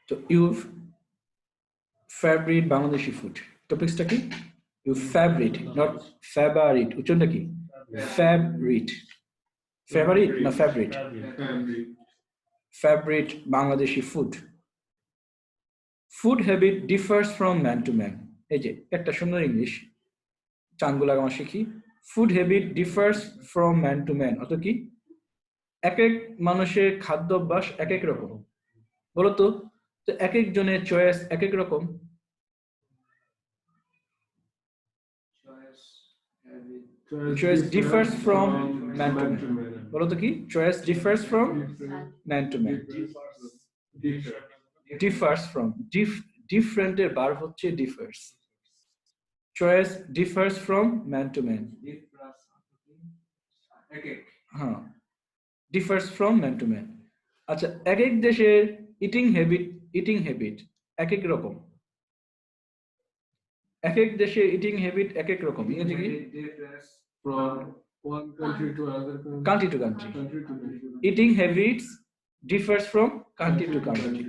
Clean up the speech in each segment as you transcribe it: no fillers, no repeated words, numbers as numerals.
তো your favourite Bangladeshi food, টপিকসটা কি? Your favourite, not favourite, উচ্চারণটা কি? ফেভারিট, ফেভারিট না favourite? Favourite Bangladeshi food. Food habit differs from man to man. এই যে একটা সুন্দর ইংলিশ চাঙ্গুলা আমরা শিখি। Food habit differs from man to man, অত কি এক এক মানুষের খাদ্য অভ্যাস এক এক রকম। বলতো তো এক একজনের চয়েস এক এক রকম। Choice differs from man to man. বলতো কি choice differs from man to man. Differs from, ডিফারেন্টের ভার্ব হচ্ছে differs. Choice differs from man to man. হ্যাঁ, differs from man to man. আচ্ছা, এক এক দেশের ইটিং হ্যাবিট এক এক রকম। এক এক দেশের ইটিং হ্যাবিট এক এক রকম। ইংরেজি কি? Country to country. Eating habits differs from country to country.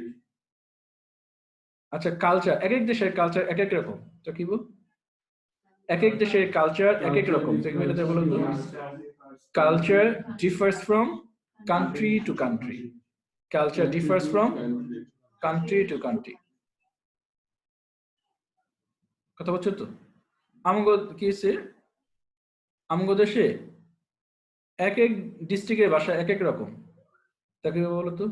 আচ্ছা, কালচার, এক এক দেশের কালচার এক এক রকম। তো কি বল, এক এক দেশের কালচার এক এক রকম। এটাতে বলো তো culture differs from country to country. Culture differs from country to country. কথা বলছো তো? আমগো কি হচ্ছে, আমগো দেশে এক এক ডিস্ট্রিক্টের ভাষা এক এক রকম। তাকে বলো তো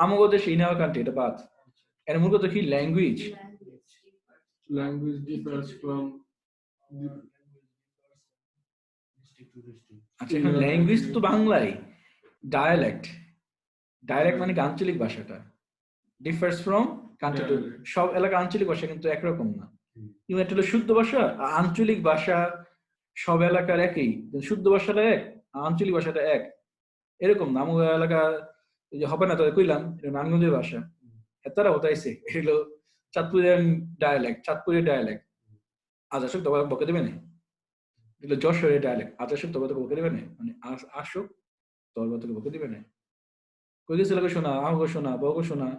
আমগো দেশে ইন আওয়ার কান্ট্রি, এটা বাদ। এর মূলত কি ল্যাঙ্গুয়েজ। differs from আচ্ছা, এখন ল্যাঙ্গুয়েজ তো বাংলায়, ডায়ালেক্ট, ডায়ালেক্ট মানে কি আঞ্চলিক ভাষাটা। ডিফার্স ফ্রম কান্ট্রি টু, সব এলাকার আঞ্চলিক ভাষা কিন্তু একরকম না। কিন্তু এটা হলো শুদ্ধ ভাষা, আঞ্চলিক ভাষা সব এলাকার একই, শুদ্ধ ভাষাটা এক, আঞ্চলিক ভাষাটা এক, এরকম না। আমার এলাকা হবে না, তাদের কইলাম এটা নারায়ণগঞ্জের ভাষা, তারা হতাইছে এগুলো চাঁদপুরিয়ান ডায়ালেক্ট, চাঁদপুরের ডায়ালেক্ট। আজ আসুক তোমাকে বকে দেবে না, এগুলো যশোরের ডায়ালেক্ট। আজ আসুক তোমাকে বকে দেবে না, মানে আসুক তোর তোকে বকে দিবে না। কই গেছে লাগে শোনা, আহগো শোনা, বগো শোনা,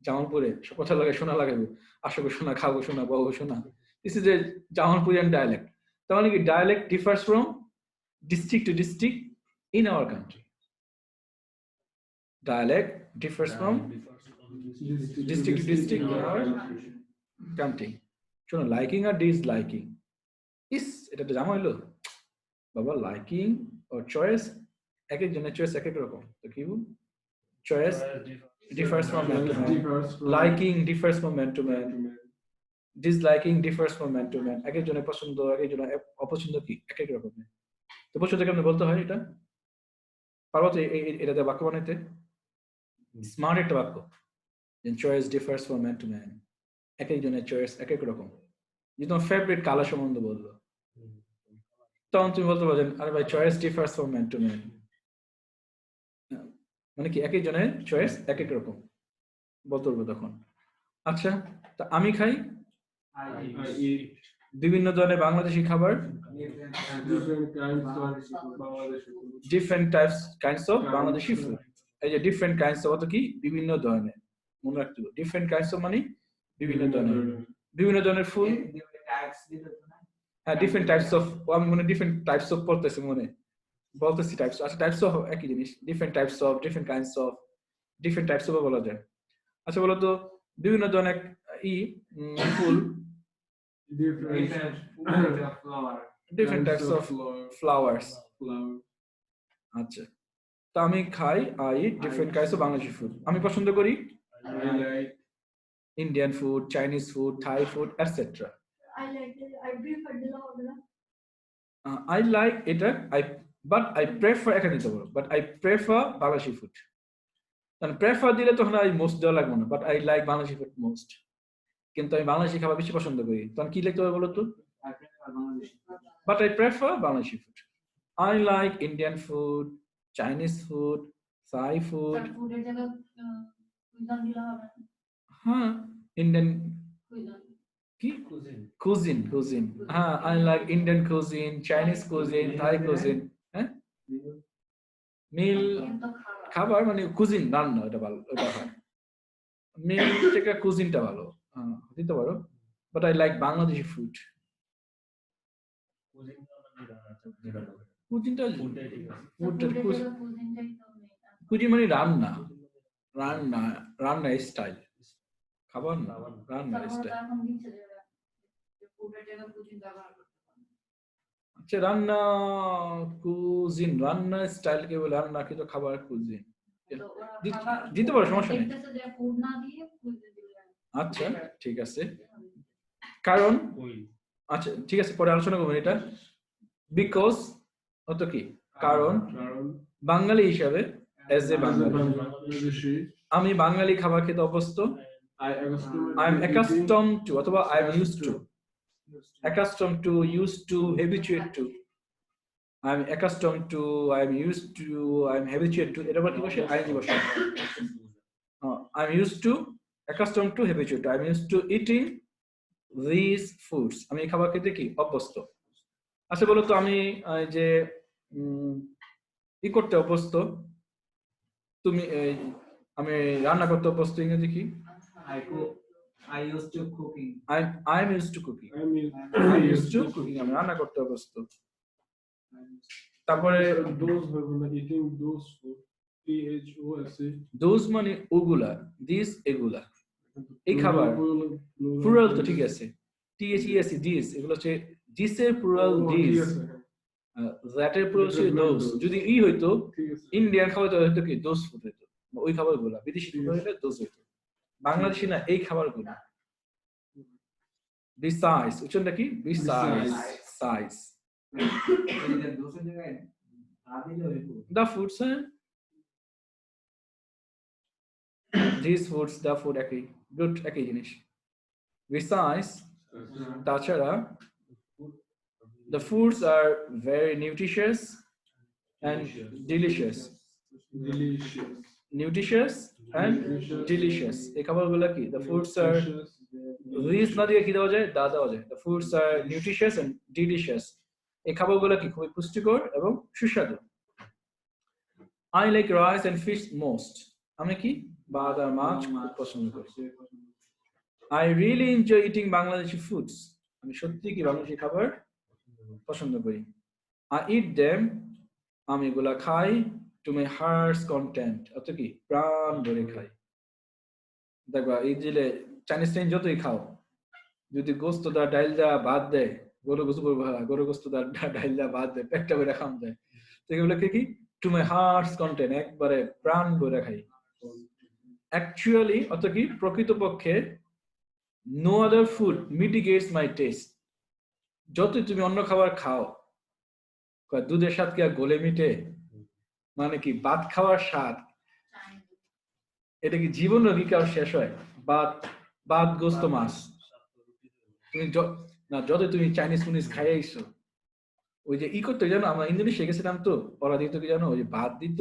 জামালপুরে সব কথা লাগে শোনা লাগাবো, আসগো শোনা, খাবো শোনা, বগো শোনা। This is a Jamalpurian dialect. তার মানে কি dialect differs from district to district in our country. Dialect differs from district to district in our country. শোনো, লাইকিং আর ডিসলাইকিং, ইস এটা তো জামা হইলো বাবা। লাইকিং or চয়েস, এক একজনের চয়েস এক এক রকম। তো কি choice differs from man to man, liking differs from man to man, disliking differs from man to man. এক একজনের পছন্দ এক একজনের অপছন্দ কি এক এক রকম। তো পছন্দ কেমন বলতে হয় এটা? পারবো তো এটাতে বাক্য বানাইতে? স্মার্ট একটা বাক্য, choice differs from man to man. এক একজনের চয়েস এক এক রকম। যে তোমার ফেভারিট কালার সম্বন্ধে বললো, তখন তুমি বলতে পারবেন আরে ভাই choice differs from man to man. মানে কি এক একজনের চয়েস এক এক রকম বলতে পারবো তখন। আচ্ছা, তা আমি খাই বিভিন্ন ধরনের বাংলাদেশি খাবার, different kinds of Bangladeshi food. এই যে ডিফারেন্ট কাইন্ডস অফ, অত কি বিভিন্ন ধরনের, মনে রাখতে হবে ডিফারেন্ট কাইন্ডস অফ মানে বিভিন্ন ধরনের, বিভিন্ন ধরনের ফুল। হ্যাঁ, ডিফারেন্ট টাইপস অফ, আমি মনে ডিফারেন্ট টাইপস অফ পড়তেছি, মনে বলতেছি টাইপস। আচ্ছা, টাইপস অফ একই জিনিস, different types of, different kinds of, different types of বলা যায়। আচ্ছা, বলো তো বিভিন্ন ধরনের ফুল, different types of flowers. আচ্ছা, তো আমি খাই, I eat different kinds of Bangladeshi food. আমি পছন্দ করি Indian food, Chinese food, Thai food, etcetera. I like এটা, but I prefer এখানে দিতে পারো, but I prefer Bangladeshi food. কারণ প্রেফার দিলে তখন I most দেওয়া লাগবে না, but I like Bangladeshi food most। কিন্তু আমি বাংলাদেশি খাবার বেশি পছন্দ করি, তখন কি লিখতে হবে বলো তো? But I prefer Bangladeshi food. I like Indian food, Chinese food, Thai food. Huh? Indian cuisine. I like Indian cuisine, Chinese cuisine, Thai cuisine. Meal খাবার মানে কুজিন রান্না এটা ভালো এটা হয় মেন থেকে কুজিনটা ভালো দিতে পারো but I like Bangladeshi food কুজিনটা কুজিন মানে রান্না রান্না রান্না স্টাইল খাবার না রান্না স্টাইল আচ্ছা রান্না কুজিন রান্না স্টাইল কে বলে রান্না কি তো খাবার কুজিন দিতে পারো সমস্যা নেই আচ্ছা ঠিক আছে কারণ আচ্ছা ঠিক আছে পরে আলোচনা করবেন এটা বিকজ অত কি কারণ বাঙালি হিসাবে এজ এ বাঙালি আমি বাঙালি খাবার খেতে অভ্যস্ত I am accustomed to অথবা I am used to accustomed to used to habituate to I am accustomed to I am used to I am habituated to এটা কি বসে আইএনজি বসে I am used to accustomed to habituated to I am used to eating these foods আমি এই খাবার খেতে কি অভ্যস্ত আচ্ছা বলো তো আমি যে কি করতে অভ্যস্ত তুমি আমি রান্না করতে অভ্যস্ত ইংরেজি কি I used to cooking I am used to cooking I used to cooking আমি রান্না করতে অভ্যস্ত তারপরে eating those food those মানে ওগুলা দিস এগুলা এই খাবার প্লুরাল তো ঠিক আছে THES দিস এগুলো হচ্ছে দিসের প্লুরাল দিস দ্যাটের প্লুরাল হচ্ছে দোজ যদি ই হইতো ইন্ডিয়ান খাবার তো হইতো কি দোজ ফুড হইতো ওই খাবারগুলো বিদেশি খাবার হইলে দোজ হইতো বাংলাদেশি না এই খাবারগুলো বিসাইজ উচ্চারণটা কি বিসাইজ size the foods these foods the food একই good একই জিনিস besides তাছাড়া the foods are very nutritious and delicious nutritious and delicious এই খাবারগুলো কি the foods are these না দিয়ে কি দেওয়া যায় দা দেওয়া যায় the foods are nutritious and delicious এই খাবারগুলো কি খুবই পুষ্টিকর এবং সুস্বাদু I like rice and fish most আমি কি ভাত আর মাছ খুব পছন্দ করি I really enjoy eating Bangladeshi foods আমি সত্যি কি বাংলাদেশি খাবার পছন্দ করি I eat them আমি এগুলা খাই to my heart's content অত কি প্রাণ ভরে খাই দেখবা এই যে চাইনিজ টাইম যতই খাও যদি গোস্ত দা ডাল দা ভাত দেয় গরু গোস্ত দা ডাল দা ভাত দেয় পেটটা ভরে খাম দেয় তো এগুলো কি to my heart's content একবারে প্রাণ ভরে খাই actually অত কি প্রকৃতপক্ষে no other food mitigates my taste যতই তুমি অন্য খাবার খাও দুধের স্বাদ কি আর গলে মিটে মানে কি ভাত খাওয়ার স্বাদ এটা কি জীবন কি কার শেষ হয় ভাত গোস্ত মাছ তুমি না যতই তুমি চাইনিজ ফুনিজ খাই আইছো ওই যে ই করতে জানো আমরা ইন্দোনেশিয়া গেছিলাম তো ওরা দিত কি জানো ওই যে ভাত দিত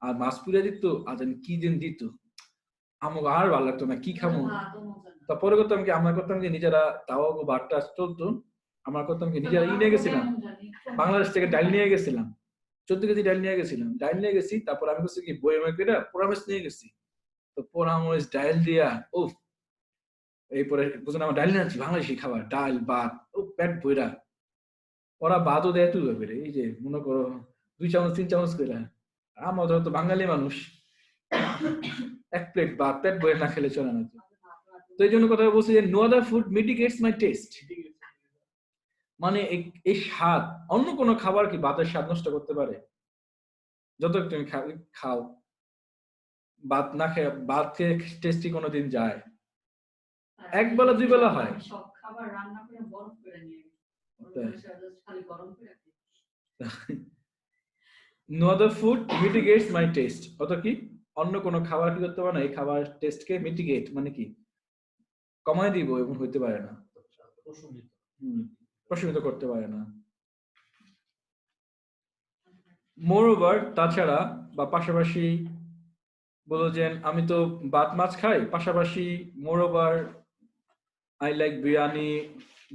আর মাছ পুড়ে দিত আর জানি কি দিন দিত আমাকে আর ভালো লাগতো না কি খাবো তারপরে করতাম কি আমরা করতাম কি নিজেরা তাও ভাতটা চলতো আমরা করতাম কি নিজেরা নিয়ে গেছিলাম বাংলাদেশ থেকে ডাল নিয়ে গেছিলাম 14 কেজি ডাল নিয়ে গেছি তারপর আমি করছি কি বইয়ের কেটে পোড়ামাছ নিয়ে গেছি তো পোড়ামাছ ডাল দিয়া ও এরপরে বুঝুন আমার ডাল নিয়ে বাংলাদেশি খাবার ডাল ভাত ও পেট বইরা ওরা ভাতও দেয় তুই বেড়ে এই যে মনে করো 2 চামচ 3 চামচ করে আমার তো বাঙালি মানুষ এক প্লেট ভাত পেট বইয়ে না খেলে চলে না তো এই জন্য কথা বলছি যে নো আদার ফুড মিটিগেটস মাই টেস্ট মানে এই স্বাদ অন্য কোনো খাবার কি ভাতের স্বাদ নষ্ট করতে পারে যত তুমি খাও ভাত না খেয়ে ভাত খেয়ে টেস্টি কোনোদিন যায় একবেলা দুই বেলা হয় সব খাবার রান্না করে বরফ করে নিয়ে খালি গরম করে no other food mitigates my taste অত কি অন্য কোনো খাবার কি করতে পারে না এই খাবার টেস্টকে মিটিগেট মানে কি কমায় দিব এবং হইতে পারে না প্রশমিত করতে পারে না মোরওভার তাছাড়া বা পাশাপাশি বলো যে আমি তো ভাত মাছ খাই পাশাপাশি moreover I like biryani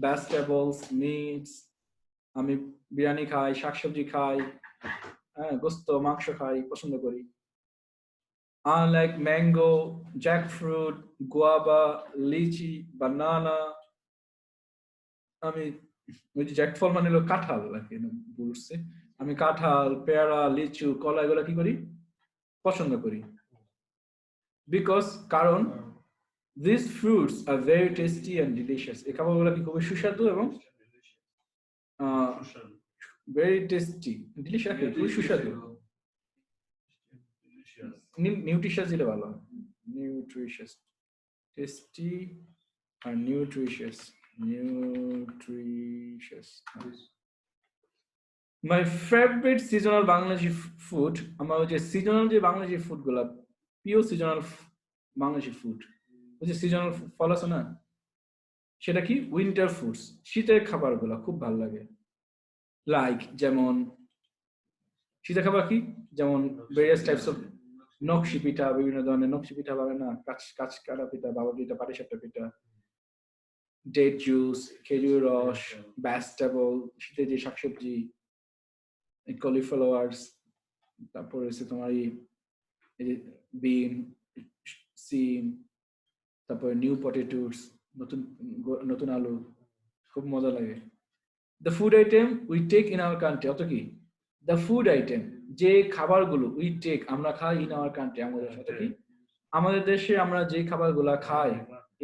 vegetables meats আমি বিরিয়ানি খাই শাকসবজি খাই হ্যাঁ গোস্ত মাংস খাই পছন্দ করি I like mango, jackfruit, guava, lychee, banana. আমি ওই যে জ্যাকফল মানে হলো কাঁঠাল আর কি বলছে। আমি কাঁঠাল, পেয়ারা, লিচু, কলা এগুলো কি করি? পছন্দ করি। বিকজ কারণ these fruits are very tasty and delicious. এই খাবারগুলো কি খুবই সুস্বাদু এবং very tasty, delicious, খুবই সুস্বাদু। নিউট্রিশিয়াস দিলে ভালো। Nutritious, tasty and nutritious. My favorite seasonal Bangladeshi food, আমার ওই যে সিজনাল যে বাংলাদেশি ফুড গুলা, পিওর সিজনাল বাংলাদেশি ফুড, ওই যে সিজনাল ফল আছে না, সেটা কি উইন্টার ফুডস, শীতের খাবারগুলা খুব ভালো লাগে। লাইক যেমন শীতের খাবার কি, যেমন ভেরিয়াস টাইপস অফ নকশি পিঠা, বিভিন্ন ধরনের নকশি পিঠা পাবে না, কাঁচকাটা পিঠা, বাবা পিঠা, পাটিসাপটা পিঠা, ডেট জুস, খেজুর রস, ভেজিটেবল, শীতের যে শাকসবজি, কলিফ্লাওয়ার্স, তারপর হচ্ছে তোমার এই যে বিন, সিম, তারপর নিউ পটেটোস, নতুন নতুন আলু, খুব মজা লাগে। The food item we take in our country, অত কি দ্য ফুড আইটেম, যে খাবারগুলো উই টেক আমরা খাই ইন আওয়ার কান্ট্রি, আমাদের সাথে কি আমাদের দেশে আমরা যে খাবারগুলো খাই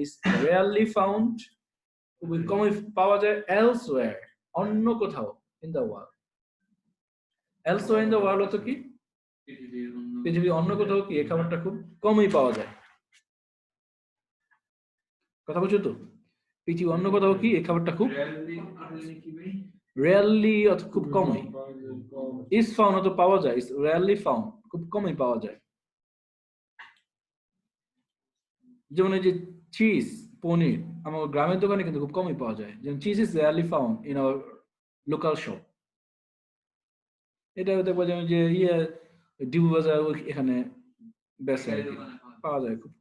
ইজ রেয়ারলি ফাউন্ড, খুবই কমই পাওয়া যায় এলসওয়্যার, অন্য কোথাও in the world. Elsewhere in the world অত কি পৃথিবীর অন্য কোথাও কি এই খাবারটা খুব কমই পাওয়া যায়। কথা বলছো তো? পৃথিবীর অন্য কোথাও কি এই খাবারটা খুব রেয়ারলি, অত খুব কমই। ইজ ফাউন্ড অত পাওয়া যায়, ইজ রেয়ারলি ফাউন্ড, খুব কমই পাওয়া যায়। যেমন এই যে চিজ, পনির, আমার গ্রামের দোকানে কিন্তু খুব কমই পাওয়া যায়। যেমন cheese is rarely found in our local shop. এটা দেখবো যেমন যে ডিবু বাজার এখানে বেচে পাওয়া যায় খুব,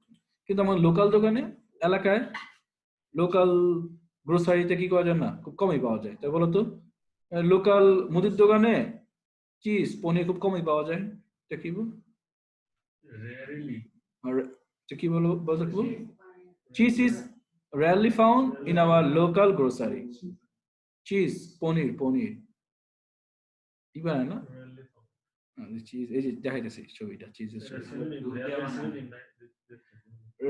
কিন্তু আমার লোকাল দোকানে এলাকায় লোকাল গ্রোসারিতে কি করা যায় না, খুব কমই পাওয়া যায়। তাই বলতো লোকাল মুদির দোকানে চিজ, পনির খুব কমই পাওয়া যায়। এটা কি বল রেয়ারলি, আর এটা কি বলবো বলতো কি বল, cheese is rarely found in our local grocery. Cheese, paneer, paneer কি বানায় না চিজ, এই যে দেখাইতেছি ছবিটা, চিজের ছবি।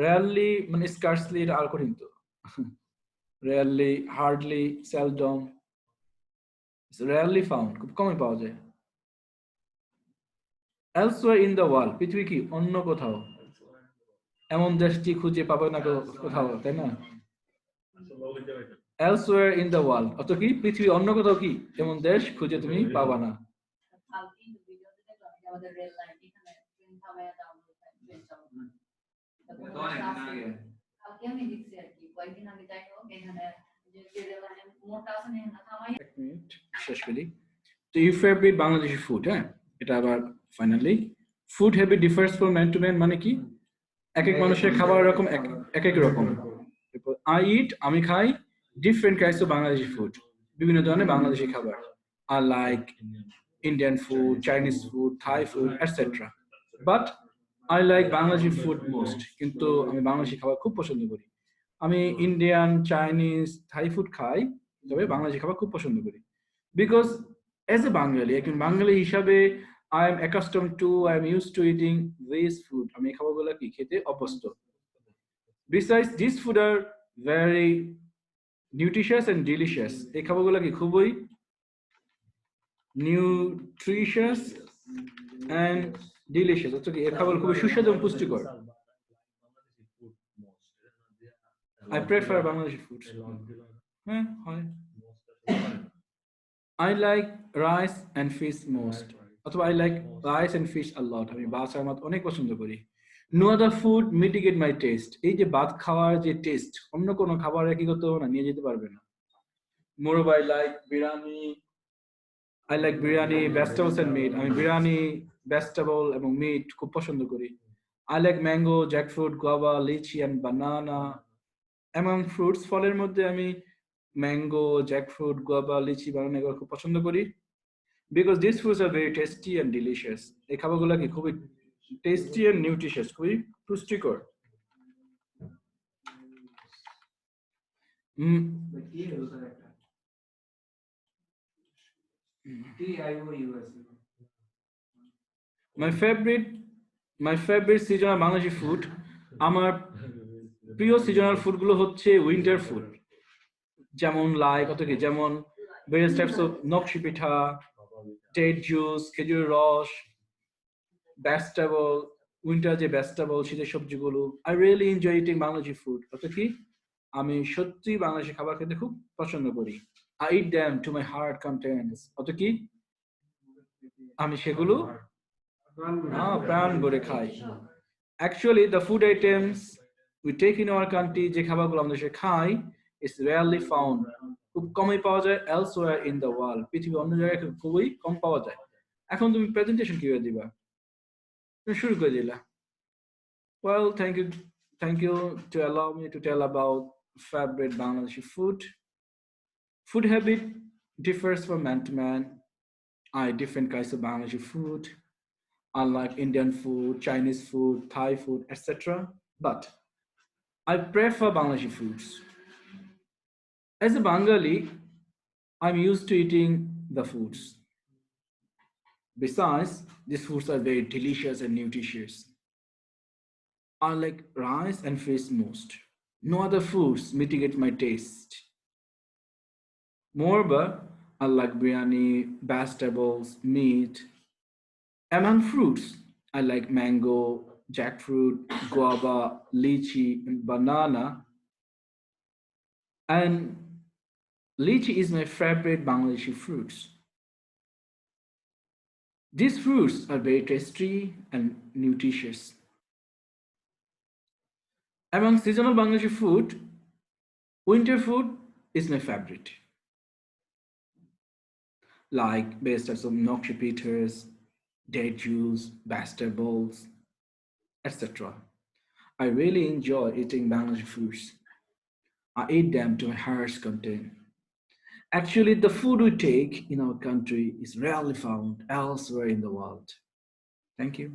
রেয়ারলি মানে স্কার্সলি, এটা আর কঠিন তো। Rarely, hardly, seldom, rarely found, খুব কমই পাওয়া যায়। এলসওয়্যার ইন দ্য ওয়ার্ল্ড, পৃথিবী কি অন্য কোথাও, এমন দেশটি খুঁজে পাবে না কোথাও, তাই না? এলসওয়্যার ইন দ্য ওয়ার্ল্ড অত কি পৃথিবী অন্য কোথাও কি এমন দেশ খুঁজে তুমি পাবা না। শেষ করি তো ইউ ফেভারিট বাংলাদেশি ফুড, হ্যাঁ এটা আবার finally food habit difference from man to man, মানে কি এক এক মানুষের খাবার এরকম এক এক রকম। আই ইট, আমি খাই different kinds of Bangladeshi food, বিভিন্ন ধরনের বাংলাদেশি খাবার। I like Indian food, Chinese food, Thai food etcetera, but I like Bangladeshi food most. কিন্তু আমি বাংলাদেশি খাবার খুব পছন্দ করি। আমি ইন্ডিয়ান, চাইনিজ, থাই ফুড খাই, তবে বাংলাদেশি খাবার খুব পছন্দ করি। বিকজ এজ এ বাঙালি, একজন বাঙালি হিসাবে I am accustomed to, I am used to eating this food. আমি এই খাবারগুলো কি খেতে অভ্যস্ত। Besides, these food are very nutritious and delicious. এই খাবারগুলো কি খুবই nutritious and delicious, অর্থাৎ কি এই খাবার খুবই সুস্বাদু এবং পুষ্টিকর। I prefer Bangladeshi food. হ্যাঁ হয়। I like rice and fish most. অথবা I like rice and fish a lot. আমি ভাত আর মাছ অনেক পছন্দ করি। No other food mitigate my taste. এই যে ভাত খাওয়ার যে টেস্ট, অন্য কোনো খাবার কি করতে হবে না, নিয়ে যেতে পারবে না। Moreover, I like biryani. I like biryani, vegetables and meat. আমি বিরিয়ানি, ভেজিটেবল এবং মিট খুব পছন্দ করি। I like mango, jackfruit, guava, lychee and banana. Among fruits, ফলের মধ্যে আমি ম্যাঙ্গো, জ্যাকফ্রুট, গুয়াভা, লিচি, বানানা এগুলো খুব পছন্দ করি। Because this fruits are very tasty and delicious. এই খাবারগুলো কি খুবই টেস্টি এন্ড নিউট্রিশিয়াস, খুবই পুষ্টিকর। My favorite seasonal Bangladeshi food, আমার প্রিয় সিজনাল ফুড গুলো হচ্ছে উইন্টার ফুড, যেমন যেমন various types of নকশি পিঠা, ডেট জুস, খেজুরের রস, ভেজিটেবল, উইন্টার যে ভেজিটেবল শীতের সবজিগুলো। I really enjoy eating Bangladeshi food। অর্থাৎ কি, আমি সত্যি বাংলাদেশি খাবার খেতে খুব পছন্দ করি। I eat them to my heart contents। অর্থাৎ কি, আমি সেগুলো প্রাণ ভরে খাই। Actually, the food items we take in our country, যে খাবারগুলো আমরা দেশে খাই, is rarely found। খুব কমই পাওয়া যায় elsewhere in the world। পৃথিবীর অন্য জায়গায় খুবই কম পাওয়া যায়। এখন তুমি প্রেজেন্টেশন কিভাবে দিবা? তুমি শুরু করে দিলা। Well, thank you to allow me to tell about favorite Bangladeshi food. Food habit differs from man to man. I eat different kinds of Bangladeshi food, unlike Indian food, Chinese food, Thai food, etc. But I prefer Bangladeshi foods. As a Bengali, I'm used to eating the foods. Besides, these foods are very delicious and nutritious. I like rice and fish most. No other foods mitigate my taste. Moreover, I like biryani, vegetables, meat. Among fruits, I like mango, jackfruit, guava, lychee, and banana. And lychee is my favorite Bangladeshi fruits. These fruits are very tasty and nutritious. Among seasonal Bangladeshi food, winter food is my favorite. Like based on some nokshi pitas, date juice, vegetables, etc. I really enjoy eating Bangladeshi foods. I eat them to my heart's content. Actually, the food we take in our country is rarely found elsewhere in the world. Thank you.